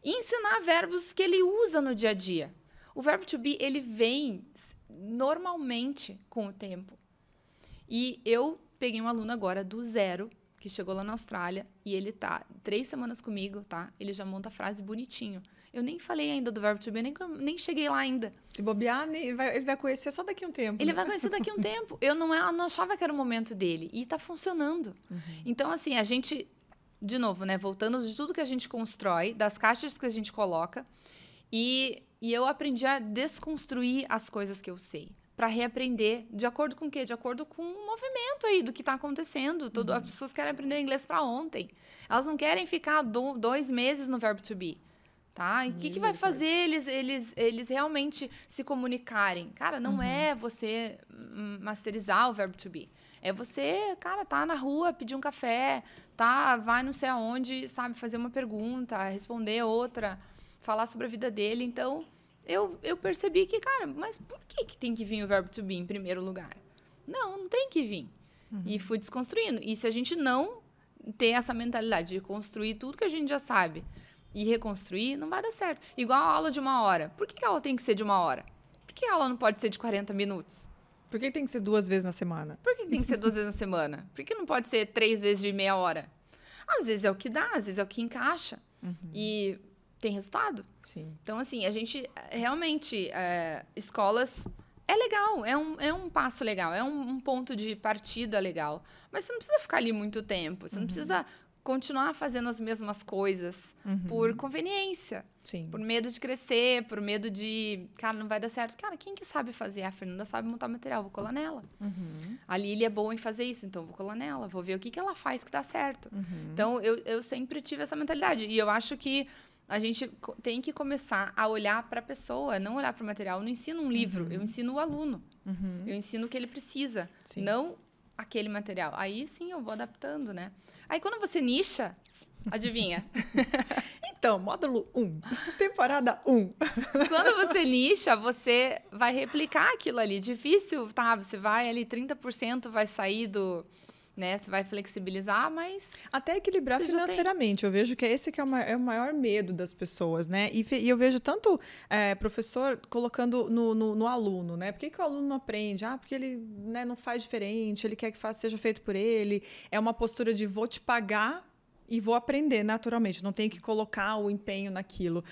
E ensinar verbos que ele usa no dia a dia. O verbo to be, ele vem normalmente com o tempo. E eu peguei um aluno agora do 0, que chegou lá na Austrália, e ele tá 3 semanas comigo, tá? Ele já monta a frase bonitinho. Eu nem falei ainda do verbo to be, nem cheguei lá ainda. Se bobear, ele vai conhecer só daqui a um tempo. Ele vai conhecer daqui a um tempo. Eu não achava que era o momento dele. E tá funcionando. Então, assim, a gente... De novo, né? Voltando de tudo que a gente constrói, das caixas que a gente coloca. E eu aprendi a desconstruir as coisas que eu sei. Para reaprender. De acordo com o quê? De acordo com o movimento aí do que está acontecendo. As pessoas querem aprender inglês para ontem. Elas não querem ficar 2 meses no verbo to be. Tá? E o que vai fazer eles realmente se comunicarem? Cara, não é você masterizar o verbo to be. É você, cara, tá na rua, pedir um café, vai não sei aonde, sabe, fazer uma pergunta, responder outra, falar sobre a vida dele. Então, eu percebi que, cara, mas por que tem que vir o verbo to be em primeiro lugar? Não tem que vir. E fui desconstruindo. E se a gente não ter essa mentalidade de construir tudo que a gente já sabe e reconstruir, não vai dar certo. Igual a aula de 1 hora. Por que a aula tem que ser de 1 hora? Por que a aula não pode ser de 40 minutos? Por que tem que ser 2 vezes na semana? Por que tem que ser 2 vezes na semana? Por que não pode ser 3 vezes de meia hora? Às vezes é o que dá, às vezes é o que encaixa. E tem resultado. Sim. Então, assim, a gente realmente... escolas... É legal, é um passo legal, é um ponto de partida legal. Mas você não precisa ficar ali muito tempo. Você não precisa continuar fazendo as mesmas coisas por conveniência. Sim. Por medo de crescer, por medo de... Cara, não vai dar certo. Cara, quem que sabe fazer? A Fernanda sabe montar material, vou colar nela. A Lili é boa em fazer isso, então vou colar nela. Vou ver o que ela faz que dá certo. Então, eu sempre tive essa mentalidade. E eu acho que a gente tem que começar a olhar para a pessoa, não olhar para o material. Eu não ensino um livro, eu ensino o aluno. Eu ensino o que ele precisa, não aquele material. Aí sim eu vou adaptando, né? Aí quando você nicha, adivinha? Então, módulo 1, temporada 1. Quando você nicha, você vai replicar aquilo ali. Difícil, tá? Você vai ali, 30% vai sair do... Né? Você vai flexibilizar, mas... Até equilibrar financeiramente. Eu vejo que esse que é o maior medo das pessoas, né? E eu vejo tanto professor colocando no aluno, né? Por que o aluno não aprende? Porque ele, né, não faz diferente, ele quer que seja feito por ele. É uma postura de vou te pagar e vou aprender naturalmente, não tenho que colocar o empenho naquilo.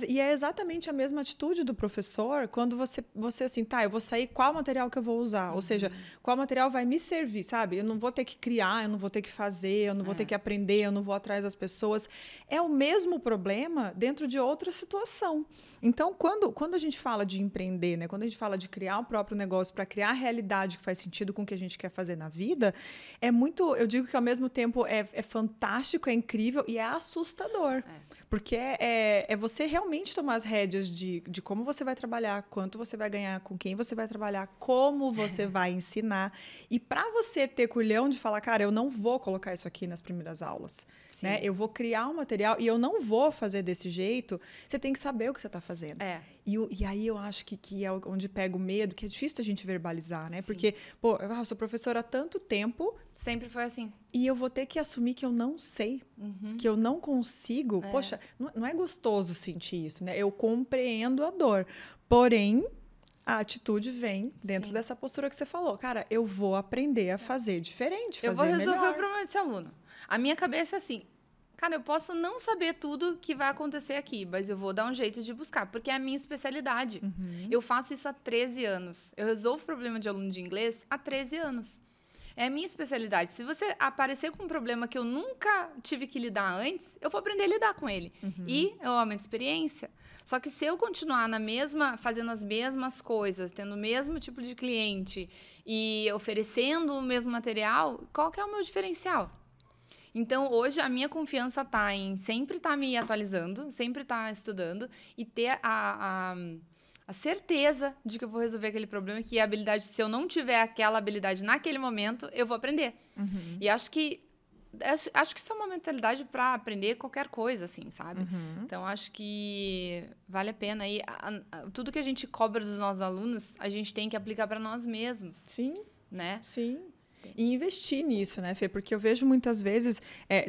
E é exatamente a mesma atitude do professor quando você assim, tá, eu vou sair, qual material que eu vou usar? Ou seja, qual material vai me servir, sabe? Eu não vou ter que criar, eu não vou ter que fazer, eu não vou ter que aprender, eu não vou atrás das pessoas. É o mesmo problema dentro de outra situação. Então, quando a gente fala de empreender, né? Quando a gente fala de criar o próprio negócio para criar a realidade que faz sentido com o que a gente quer fazer na vida, é muito, eu digo que ao mesmo tempo é fantástico, é incrível e é assustador. Porque é você realmente tomar as rédeas de como você vai trabalhar, quanto você vai ganhar, com quem você vai trabalhar, como você vai ensinar. E para você ter culhão de falar, cara, eu não vou colocar isso aqui nas primeiras aulas. Né? Eu vou criar um material e eu não vou fazer desse jeito, você tem que saber o que você está fazendo. E aí eu acho que é onde pega o medo, que é difícil a gente verbalizar, né? Sim. Porque, eu sou professora há tanto tempo. Sempre foi assim. E eu vou ter que assumir que eu não sei, que eu não consigo. Poxa, não é gostoso sentir isso, né? Eu compreendo a dor. Porém, a atitude vem dentro dessa postura que você falou. Cara, eu vou aprender a fazer diferente, fazer melhor. Eu vou resolver o problema desse aluno. A minha cabeça é assim, cara, eu posso não saber tudo que vai acontecer aqui, mas eu vou dar um jeito de buscar, porque é a minha especialidade. Eu faço isso há 13 anos. Eu resolvo o problema de aluno de inglês há 13 anos. É a minha especialidade. Se você aparecer com um problema que eu nunca tive que lidar antes, eu vou aprender a lidar com ele. E eu aumento a experiência. Só que se eu continuar fazendo as mesmas coisas, tendo o mesmo tipo de cliente e oferecendo o mesmo material, qual que é o meu diferencial? Então, hoje, a minha confiança está em sempre estar me atualizando, sempre estar estudando e ter a certeza de que eu vou resolver aquele problema, que a habilidade, se eu não tiver aquela habilidade naquele momento, eu vou aprender. E acho que isso é uma mentalidade para aprender qualquer coisa, assim, sabe? Então, acho que vale a pena. E tudo que a gente cobra dos nossos alunos, a gente tem que aplicar para nós mesmos. Sim. Né? Sim. E investir nisso, né, Fê? Porque eu vejo muitas vezes,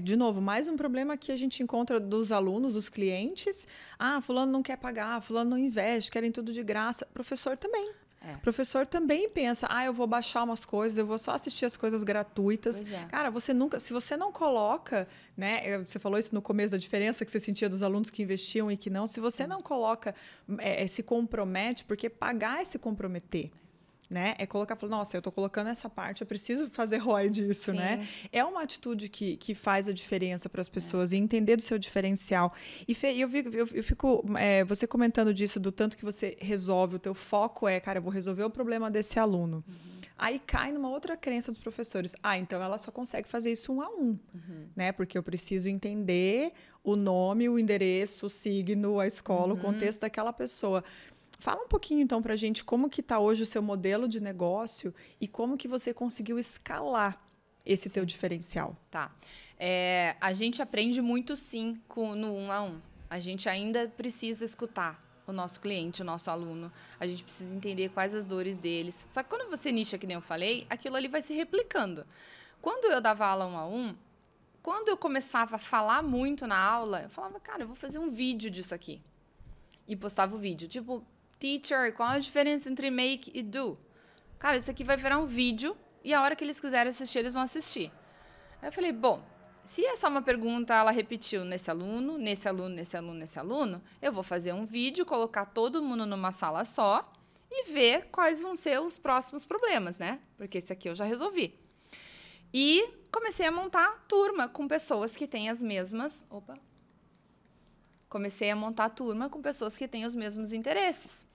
de novo, mais um problema que a gente encontra dos alunos, dos clientes. Fulano não quer pagar, fulano não investe, querem tudo de graça. Professor também. Professor também pensa, eu vou baixar umas coisas, eu vou só assistir as coisas gratuitas. Cara, se você não coloca, né? Você falou isso no começo da diferença que você sentia dos alunos que investiam e que não. Se você não coloca, se compromete, porque pagar é se comprometer. Né? É colocar, nossa, eu estou colocando essa parte, eu preciso fazer ROI disso, né? É uma atitude que faz a diferença para as pessoas e entender do seu diferencial. E Fê, eu fico, você comentando disso, do tanto que você resolve, o teu foco cara, eu vou resolver o problema desse aluno. Aí cai numa outra crença dos professores. Então ela só consegue fazer isso 1 a 1, né? Porque eu preciso entender o nome, o endereço, o signo, a escola, o contexto daquela pessoa. Fala um pouquinho, então, para a gente como que está hoje o seu modelo de negócio e como que você conseguiu escalar esse teu diferencial. Tá. A gente aprende muito, sim, no 1 a 1. A gente ainda precisa escutar o nosso cliente, o nosso aluno. A gente precisa entender quais as dores deles. Só que quando você nicha, que nem eu falei, aquilo ali vai se replicando. Quando eu dava aula 1 a 1, quando eu começava a falar muito na aula, eu falava, cara, eu vou fazer um vídeo disso aqui. E postava o vídeo. Tipo, teacher, qual a diferença entre make e do? Cara, isso aqui vai virar um vídeo e a hora que eles quiserem assistir, eles vão assistir. Aí eu falei, bom, se essa é uma pergunta, ela repetiu nesse aluno, nesse aluno, nesse aluno, nesse aluno, eu vou fazer um vídeo, colocar todo mundo numa sala só e ver quais vão ser os próximos problemas, né? Porque esse aqui eu já resolvi. E comecei a montar turma com pessoas que têm as mesmas... Comecei a montar turma com pessoas que têm os mesmos interesses.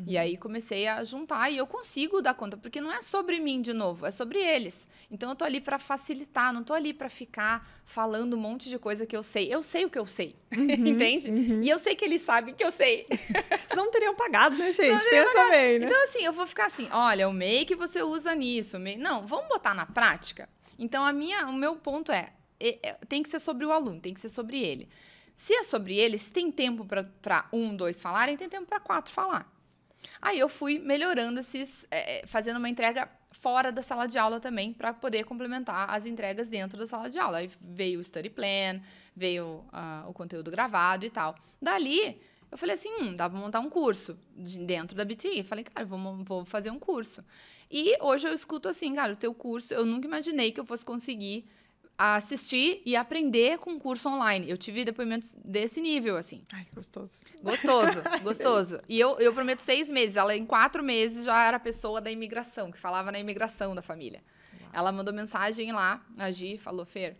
E aí comecei a juntar e eu consigo dar conta, porque não é sobre mim de novo, é sobre eles. Então eu tô ali para facilitar, não tô ali para ficar falando um monte de coisa que eu sei. Eu sei o que eu sei, entende? E eu sei que eles sabem que eu sei. Senão não teriam pagado, né, gente? Pensa bem, né? Então assim, eu vou ficar assim, olha, o make você usa nisso. Não, vamos botar na prática? Então o meu ponto tem que ser sobre o aluno, tem que ser sobre ele. Se é sobre ele, se tem tempo para 1, 2 falarem, tem tempo para 4 falar. Aí eu fui melhorando fazendo uma entrega fora da sala de aula também, para poder complementar as entregas dentro da sala de aula. Aí veio o study plan, veio o conteúdo gravado e tal. Dali, eu falei assim, dá para montar um curso dentro da BTI. Falei, cara, vou fazer um curso. E hoje eu escuto assim, cara, o teu curso, eu nunca imaginei que eu fosse conseguir assistir e aprender com curso online. Eu tive depoimentos desse nível, assim. Ai, que gostoso. Gostoso. E eu prometo 6 meses. Ela, em 4 meses, já era a pessoa da imigração, que falava na imigração da família. Uau. Ela mandou mensagem lá, a Gi, falou, Fer,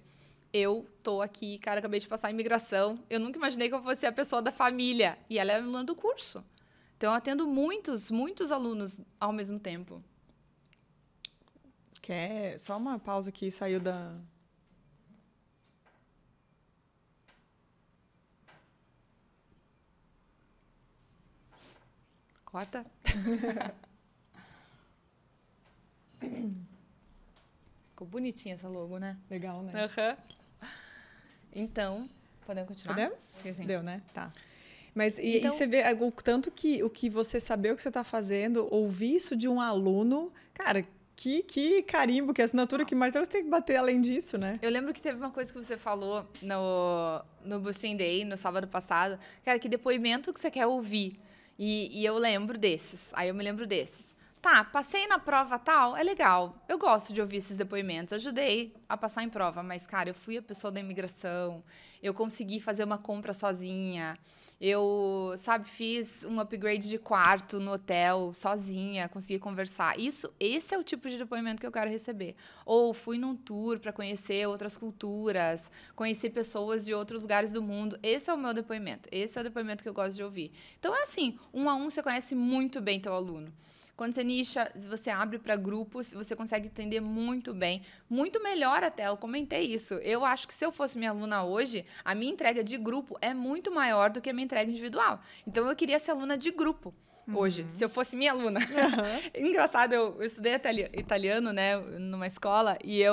eu tô aqui, cara, acabei de passar a imigração. Eu nunca imaginei que eu fosse a pessoa da família. E ela é aluna do curso. Então, eu atendo muitos alunos ao mesmo tempo. Quer só uma pausa aqui, saiu da... Corta. Ficou bonitinha essa logo, né? Legal, né? Então, podemos continuar? Podemos? Sim. Deu, né? Tá. Mas e você vê o tanto que o que você saber o que você está fazendo, ouvir isso de um aluno, cara, que carimbo, que assinatura, que martelo você tem que bater além disso, né? Eu lembro que teve uma coisa que você falou no Boosting Day, no sábado passado, cara, que depoimento que você quer ouvir. E eu lembro desses. Aí eu me lembro desses. Tá, passei na prova tal, é legal. Eu gosto de ouvir esses depoimentos. Ajudei a passar em prova. Mas, cara, eu fui a pessoa da imigração. Eu consegui fazer uma compra sozinha. Eu, fiz um upgrade de quarto no hotel sozinha. Consegui conversar. Esse é o tipo de depoimento que eu quero receber. Ou fui num tour para conhecer outras culturas. Conheci pessoas de outros lugares do mundo. Esse é o meu depoimento. Esse é o depoimento que eu gosto de ouvir. Então, é assim, 1 a 1 você conhece muito bem teu aluno. Quando você nicha, você abre para grupos, você consegue entender muito bem, muito melhor até, eu comentei isso. Eu acho que se eu fosse minha aluna hoje, a minha entrega de grupo é muito maior do que a minha entrega individual. Então, eu queria ser aluna de grupo hoje, se eu fosse minha aluna. Engraçado, eu estudei italiano, né, numa escola, e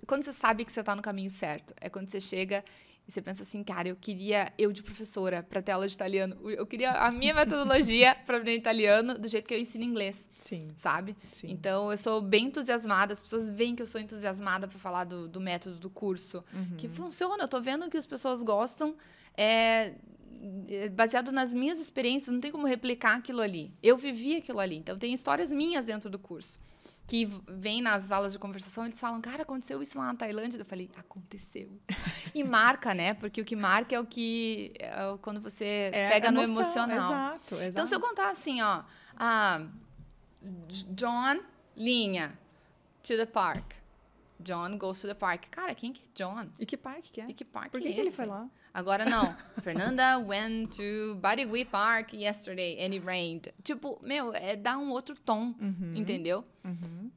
quando você sabe que você está no caminho certo, é quando você chega... E você pensa assim, cara, eu queria de professora para ter aula de italiano. Eu queria a minha metodologia para aprender italiano do jeito que eu ensino inglês. Sim. Sabe? Sim. Então, eu sou bem entusiasmada. As pessoas veem que eu sou entusiasmada para falar do método do curso. Que funciona. Eu tô vendo que as pessoas gostam. Baseado nas minhas experiências, não tem como replicar aquilo ali. Eu vivi aquilo ali. Então, tem histórias minhas dentro do curso. Que vem nas aulas de conversação, eles falam, cara, aconteceu isso lá na Tailândia. Eu falei, aconteceu. E marca, né? Porque o que marca é quando você pega no emocional. Exato. Então, se eu contar assim, ó, John, linha, to the park. John goes to the park. Cara, quem que é John? E que parque que é? E que parque Por que que ele foi lá? Agora não. Fernanda went to Barigui Park yesterday and it rained. Tipo, dá um outro tom, entendeu?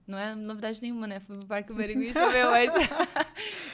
Não é novidade nenhuma, né? Fui pro Parque Barigui e choveu, mas...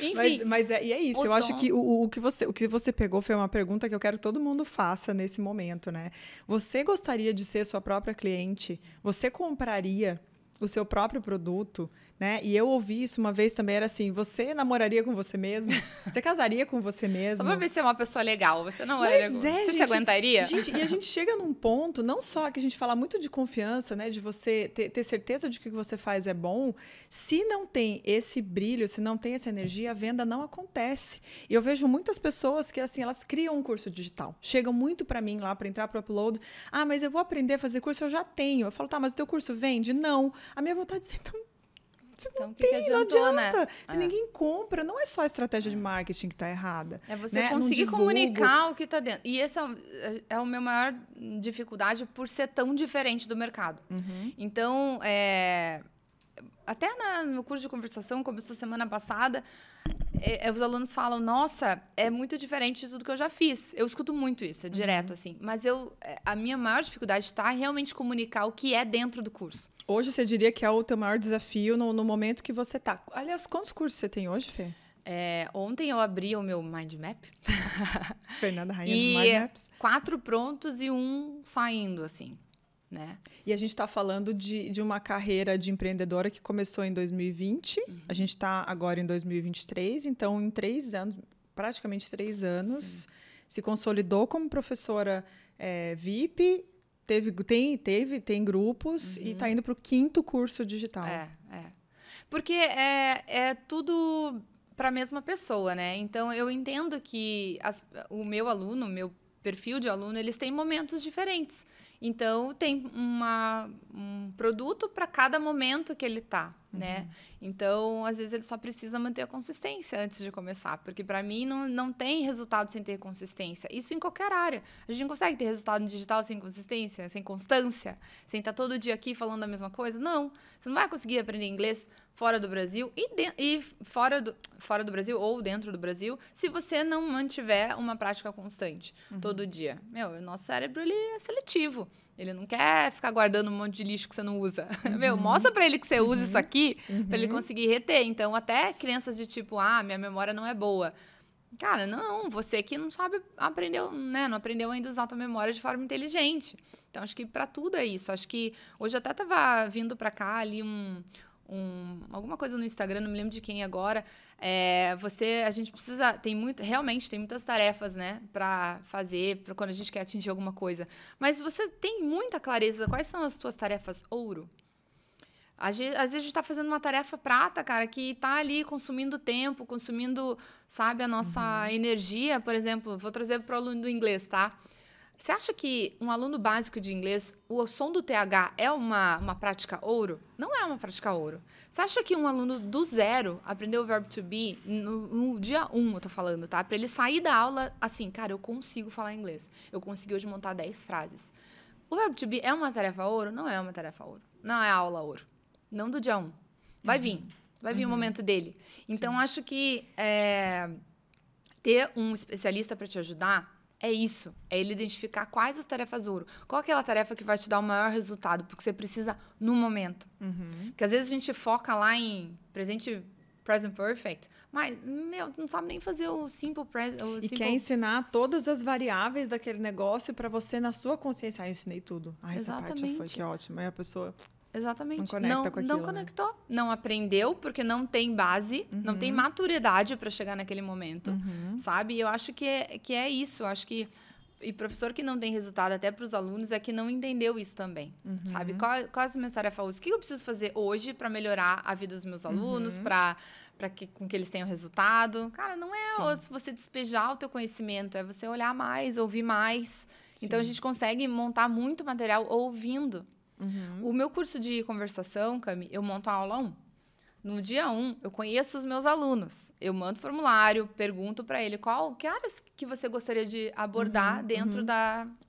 Enfim. Mas é isso. Eu acho que o que você pegou foi uma pergunta que eu quero que todo mundo faça nesse momento, né? Você gostaria de ser sua própria cliente? Você compraria o seu próprio produto, né? E eu ouvi isso uma vez também, era assim, você namoraria com você mesmo? Você casaria com você mesmo? Só pra ver se é uma pessoa legal, você namoraria com você? Você se aguentaria? E a gente chega num ponto, não só que a gente fala muito de confiança, né? De você ter certeza de que o que você faz é bom. Se não tem esse brilho, se não tem essa energia, a venda não acontece. E eu vejo muitas pessoas que, assim, elas criam um curso digital. Chegam muito para mim lá para entrar para o Upload. Ah, mas eu vou aprender a fazer curso, eu já tenho. Eu falo, tá, mas o teu curso vende? Não. A minha vontade de dizer, então, não adianta. Né? Se ninguém compra, não é só a estratégia de marketing que está errada. É você conseguir comunicar o que está dentro. E esse é o meu maior dificuldade por ser tão diferente do mercado. Então, até no curso de conversação, começou semana passada, os alunos falam, nossa, é muito diferente de tudo que eu já fiz. Eu escuto muito isso, direto, assim. Mas a minha maior dificuldade está realmente comunicar o que é dentro do curso. Hoje você diria que é o teu maior desafio no momento que você está. Aliás, quantos cursos você tem hoje, Fê? Ontem eu abri o meu Mind Map. Fernanda, rainha dos Mind Maps. 4 prontos e 1 saindo, assim. Né? E a gente está falando de uma carreira de empreendedora que começou em 2020. A gente está agora em 2023. Então, em 3 anos, praticamente 3 anos, sim, se consolidou como professora VIP, tem grupos e está indo para o 5º curso digital. Porque é tudo para a mesma pessoa, né? Então, eu entendo que o meu aluno, meu perfil de aluno, eles têm momentos diferentes. Então, tem um produto para cada momento que ele está, né? Então, às vezes, ele só precisa manter a consistência antes de começar. Porque, para mim, não tem resultado sem ter consistência. Isso em qualquer área. A gente não consegue ter resultado no digital sem consistência, sem constância, sem estar todo dia aqui falando a mesma coisa. Não. Você não vai conseguir aprender inglês fora do Brasil e fora do Brasil ou dentro do Brasil se você não mantiver uma prática constante todo dia. O nosso cérebro ele é seletivo. Ele não quer ficar guardando um monte de lixo que você não usa. Mostra pra ele que você usa isso aqui pra ele conseguir reter. Então, até crianças de tipo, minha memória não é boa. Cara, não, você que não sabe, não aprendeu ainda a usar a tua memória de forma inteligente. Então, acho que pra tudo é isso. Acho que hoje eu até tava vindo pra cá ali alguma coisa no Instagram, não me lembro de quem agora. A gente precisa, realmente tem muitas tarefas, né, para fazer, para quando a gente quer atingir alguma coisa. Mas você tem muita clareza quais são as suas tarefas ouro? Às vezes a gente está fazendo uma tarefa prata, cara, que está ali consumindo tempo, consumindo, sabe, a nossa energia. Por exemplo, vou trazer para o aluno do inglês, tá? Você acha que um aluno básico de inglês, o som do TH é uma prática ouro? Não é uma prática ouro. Você acha que um aluno do zero aprendeu o verbo to be no dia 1, eu tô falando, tá? Para ele sair da aula assim, cara, eu consigo falar inglês. Eu consegui hoje montar 10 frases. O verbo to be é uma tarefa ouro? Não é uma tarefa ouro. Não é aula ouro. Não do dia 1. Vai vir. Vai vir o momento dele. Então, acho que ter um especialista para te ajudar é isso, é ele identificar quais as tarefas ouro. Qual é aquela tarefa que vai te dar o maior resultado, porque você precisa no momento. Porque às vezes a gente foca lá em present perfect, mas, tu não sabe nem fazer o simple present. E quer ensinar todas as variáveis daquele negócio para você, na sua consciência. Eu ensinei tudo. Essa parte foi que ótimo. Aí a pessoa... Exatamente. Não conecta com aquilo, não conectou. Né? Não aprendeu, porque não tem base, não tem maturidade para chegar naquele momento, sabe? E eu acho que é isso. Eu acho que... E professor que não tem resultado até para os alunos é que não entendeu isso também, sabe? Quais as minhas tarefas hoje? O que eu preciso fazer hoje para melhorar a vida dos meus alunos, com que eles tenham resultado? Cara, não é se você despejar o teu conhecimento, é você olhar mais, ouvir mais. Sim. Então, a gente consegue montar muito material ouvindo. O meu curso de conversação, Cami, eu monto a aula 1. No dia 1, eu conheço os meus alunos. Eu mando formulário, pergunto para ele que áreas que você gostaria de abordar dentro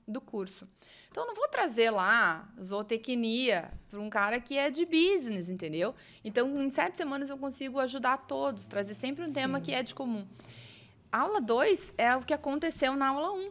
do curso. Então, eu não vou trazer lá zootecnia para um cara que é de business, entendeu? Então, em 7 semanas, eu consigo ajudar todos, trazer sempre um tema que é de comum. A aula 2 é o que aconteceu na aula 1.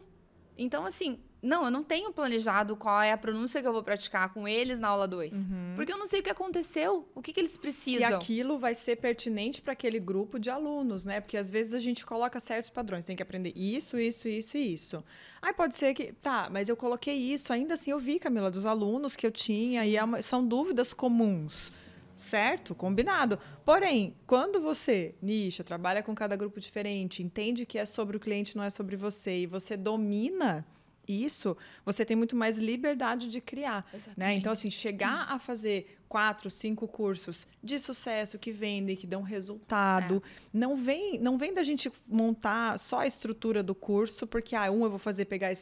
Então, assim... Não, eu não tenho planejado qual é a pronúncia que eu vou praticar com eles na aula 2. Porque eu não sei o que aconteceu, o que eles precisam. Se aquilo vai ser pertinente para aquele grupo de alunos, né? Porque às vezes a gente coloca certos padrões. Tem que aprender isso, isso, isso e isso. Aí pode ser que... Tá, mas eu coloquei isso. Ainda assim eu vi, Camila, dos alunos que eu tinha. E são dúvidas comuns. Certo? Combinado. Porém, quando você nicha, trabalha com cada grupo diferente, entende que é sobre o cliente, não é sobre você, e você domina... isso, você tem muito mais liberdade de criar. Né? Então, assim, chegar a fazer 4, 5 cursos de sucesso que vendem, que dão resultado, não vem da gente montar só a estrutura do curso, porque eu vou fazer pegar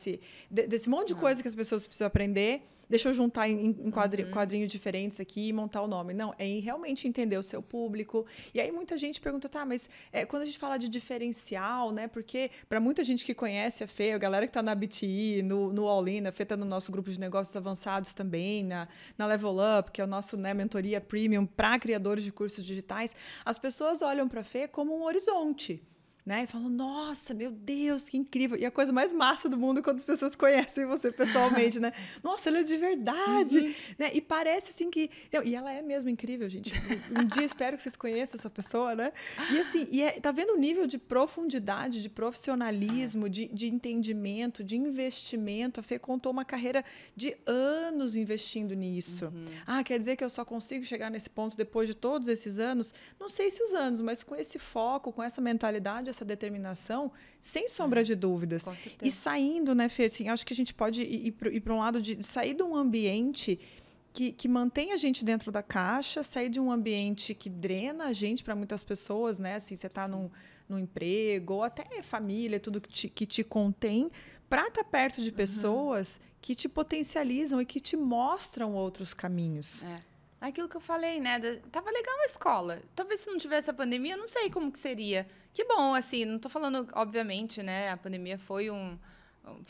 desse monte de coisa que as pessoas precisam aprender, deixa eu juntar em quadrinhos diferentes aqui e montar o nome. Não, é realmente entender o seu público. E aí muita gente pergunta, mas quando a gente fala de diferencial, né? Porque para muita gente que conhece a Fê, a galera que está na BTI, no All-In, a Fê está no nosso grupo de negócios avançados também, na Level Up, que é o nosso mentoria premium para criadores de cursos digitais, as pessoas olham para a Fê como um horizonte. Né? E falam, nossa, meu Deus, que incrível. E a coisa mais massa do mundo é quando as pessoas conhecem você pessoalmente, né? Nossa, ela é de verdade. Né? E parece assim que... E ela é mesmo incrível, gente. Um dia espero que vocês conheçam essa pessoa, né? E assim, tá vendo o nível de profundidade, de profissionalismo, de entendimento, de investimento. A Fê contou uma carreira de anos investindo nisso. Quer dizer que eu só consigo chegar nesse ponto depois de todos esses anos? Não sei se os anos, mas com esse foco, com essa mentalidade, essa determinação, sem sombra de dúvidas. Com certeza. E saindo, né, Fê, assim, acho que a gente pode ir para um lado de sair de um ambiente que mantém a gente dentro da caixa, sair de um ambiente que drena a gente para muitas pessoas, né? Assim, você está num emprego, ou até família, tudo que te contém, para estar perto de pessoas que te potencializam e que te mostram outros caminhos. Aquilo que eu falei, né? Tava legal a escola. Talvez se não tivesse a pandemia, eu não sei como que seria. Que bom, assim, não tô falando, obviamente, né? A pandemia foi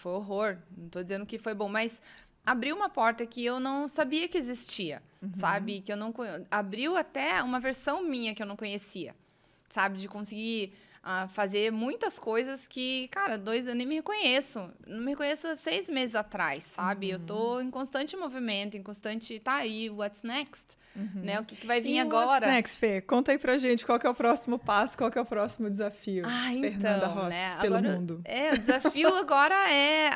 horror. Não tô dizendo que foi bom, mas abriu uma porta que eu não sabia que existia, sabe? Que eu não abriu até uma versão minha que eu não conhecia, sabe? De conseguir fazer muitas coisas que, cara, eu nem me reconheço. Não me reconheço há 6 meses atrás, sabe? Eu tô em constante movimento, em constante... Tá aí, what's next? Né? O que vai vir agora? What's next, Fê? Conta aí pra gente qual que é o próximo passo, qual que é o próximo desafio de Fernanda Rossi, né? Pelo mundo. O desafio agora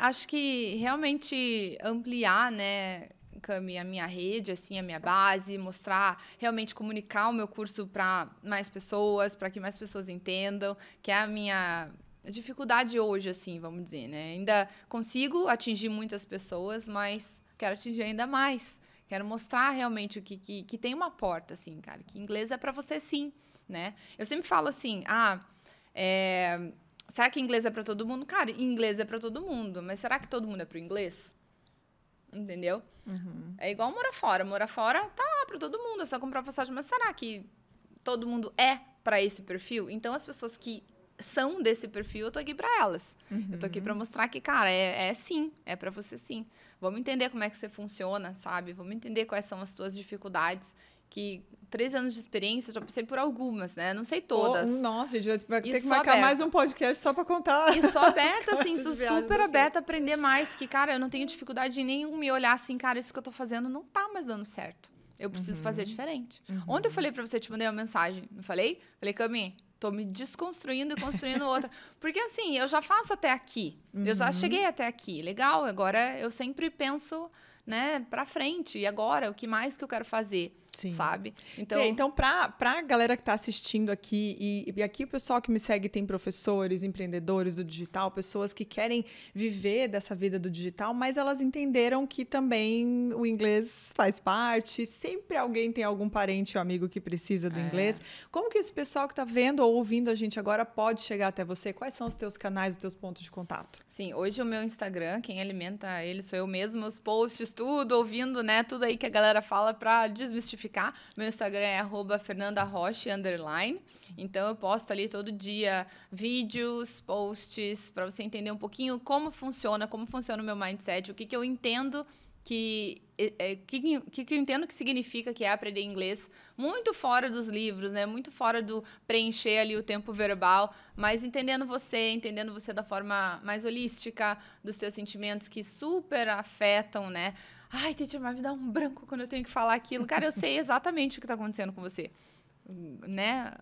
acho que realmente ampliar, né, Cami, a minha rede, assim, a minha base, mostrar, realmente comunicar o meu curso para mais pessoas, para que mais pessoas entendam, que é a minha dificuldade hoje, assim, vamos dizer, né? Ainda consigo atingir muitas pessoas, mas quero atingir ainda mais. Quero mostrar realmente que tem uma porta, assim, cara, que inglês é para você sim, né? Eu sempre falo assim, será que inglês é para todo mundo? Cara, inglês é para todo mundo, mas será que todo mundo é pro inglês? Entendeu? É igual morar fora. Morar fora tá lá para todo mundo, é só comprar passagem. Mas será que todo mundo é para esse perfil? Então, as pessoas que são desse perfil, eu tô aqui para elas. Eu tô aqui para mostrar que, cara, sim, é para você sim. Vamos entender como é que você funciona, sabe? Vamos entender quais são as suas dificuldades. Que 3 anos de experiência, já passei por algumas, né? Não sei todas. Nossa, gente, vai ter que marcar mais um podcast só para contar. E só aberta, assim, super aberta a aprender mais. Que, cara, eu não tenho dificuldade em nenhum me olhar assim, cara, isso que eu tô fazendo não tá mais dando certo. Eu preciso fazer diferente. Ontem eu falei para você, te mandei uma mensagem, não falei? Falei, Cami, tô me desconstruindo e construindo outra. Porque, assim, eu já faço até aqui. Eu já cheguei até aqui. Legal, agora eu sempre penso, né, pra frente. E agora, o que mais que eu quero fazer? Sim. Sabe? Então, pra galera que está assistindo aqui, e aqui o pessoal que me segue tem professores, empreendedores do digital, pessoas que querem viver dessa vida do digital, mas elas entenderam que também o inglês faz parte, sempre alguém tem algum parente ou amigo que precisa do inglês. Como que esse pessoal que está vendo ou ouvindo a gente agora pode chegar até você? Quais são os teus canais, os teus pontos de contato? Sim, hoje o meu Instagram, quem alimenta ele sou eu mesma, os posts, tudo, ouvindo, né, tudo aí que a galera fala para desmistificar. Meu Instagram é @fernandaroche_. Então, eu posto ali todo dia vídeos, posts, para você entender um pouquinho como funciona o meu mindset, o que eu entendo que eu entendo que significa que é aprender inglês, muito fora dos livros, né? Muito fora do preencher ali o tempo verbal, mas entendendo você da forma mais holística, dos teus sentimentos que super afetam, né? Ai, teacher, mas me dá um branco quando eu tenho que falar aquilo. Cara, eu sei exatamente o que está acontecendo com você, né?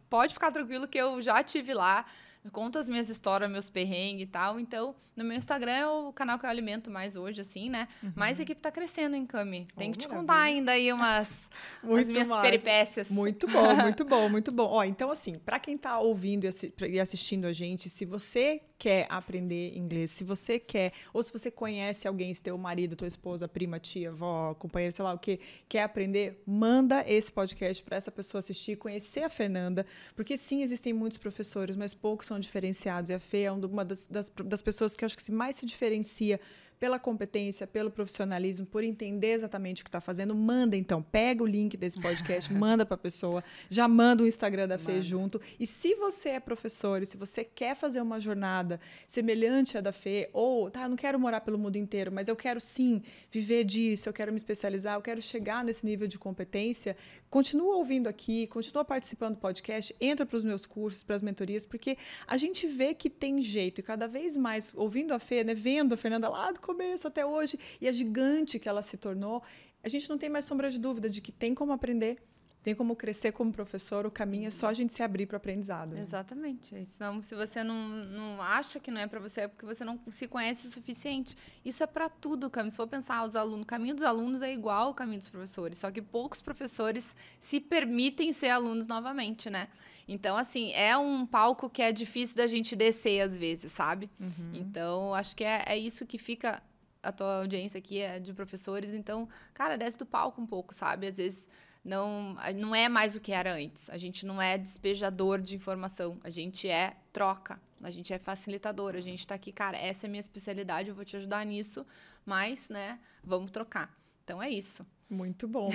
Pode ficar tranquilo que eu já estive lá, eu conto as minhas histórias, meus perrengues e tal. Então, no meu Instagram é o canal que eu alimento mais hoje, assim, né? Mas a equipe tá crescendo, hein, Cami? Tem que te contar ainda aí as minhas peripécias. Muito bom, muito bom, muito bom. Ó, então, assim, para quem tá ouvindo e assistindo a gente, se você quer aprender inglês, se você quer, ou se você conhece alguém, se teu marido, tua esposa, prima, tia, avó, companheira, sei lá o que, quer aprender, manda esse podcast para essa pessoa assistir, conhecer a Fernanda, porque sim, existem muitos professores, mas poucos são diferenciados. E a Fê é uma das pessoas que eu acho que mais se diferencia pela competência, pelo profissionalismo, por entender exatamente o que está fazendo. Manda, então, pega o link desse podcast, manda para a pessoa, já manda o Instagram da Fê junto. E se você é professor e se você quer fazer uma jornada semelhante à da Fê, ou, eu não quero morar pelo mundo inteiro, mas eu quero sim viver disso, eu quero me especializar, eu quero chegar nesse nível de competência, continua ouvindo aqui, continua participando do podcast, entra para os meus cursos, para as mentorias, porque a gente vê que tem jeito, e cada vez mais, ouvindo a Fê, né, vendo a Fernanda lá do começo até hoje, e a gigante que ela se tornou, a gente não tem mais sombra de dúvida de que tem como aprender, tem como crescer como professor, o caminho é só a gente se abrir para o aprendizado. Né? Exatamente. Senão, se você não acha que não é para você, é porque você não se conhece o suficiente. Isso é para tudo, Cami. Se for pensar, o caminho dos alunos é igual ao caminho dos professores, só que poucos professores se permitem ser alunos novamente, né? Então, assim, é um palco que é difícil da gente descer às vezes, sabe? Então, acho que é isso que fica... A tua audiência aqui é de professores, então, cara, desce do palco um pouco, sabe? Às vezes... Não é mais o que era antes. A gente não é despejador de informação. A gente é troca. A gente é facilitador, a gente tá aqui, cara, essa é a minha especialidade, eu vou te ajudar nisso, mas, né, vamos trocar. Então, é isso. Muito bom,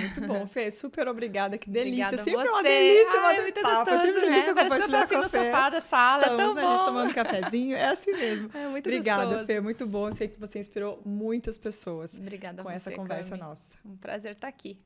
Fê, super obrigada, que delícia. Obrigada sempre você. uma delícia, Ai, muito papo, gostoso, sempre delícia Parece que eu tô assim no sofá da sala, Estamos, tão né, bom. a gente tomando um cafezinho, é assim mesmo. É muito obrigada, gostoso. Fê, muito bom. Eu sei que você inspirou muitas pessoas Obrigada com a você, essa conversa Cami. nossa. Um prazer estar aqui.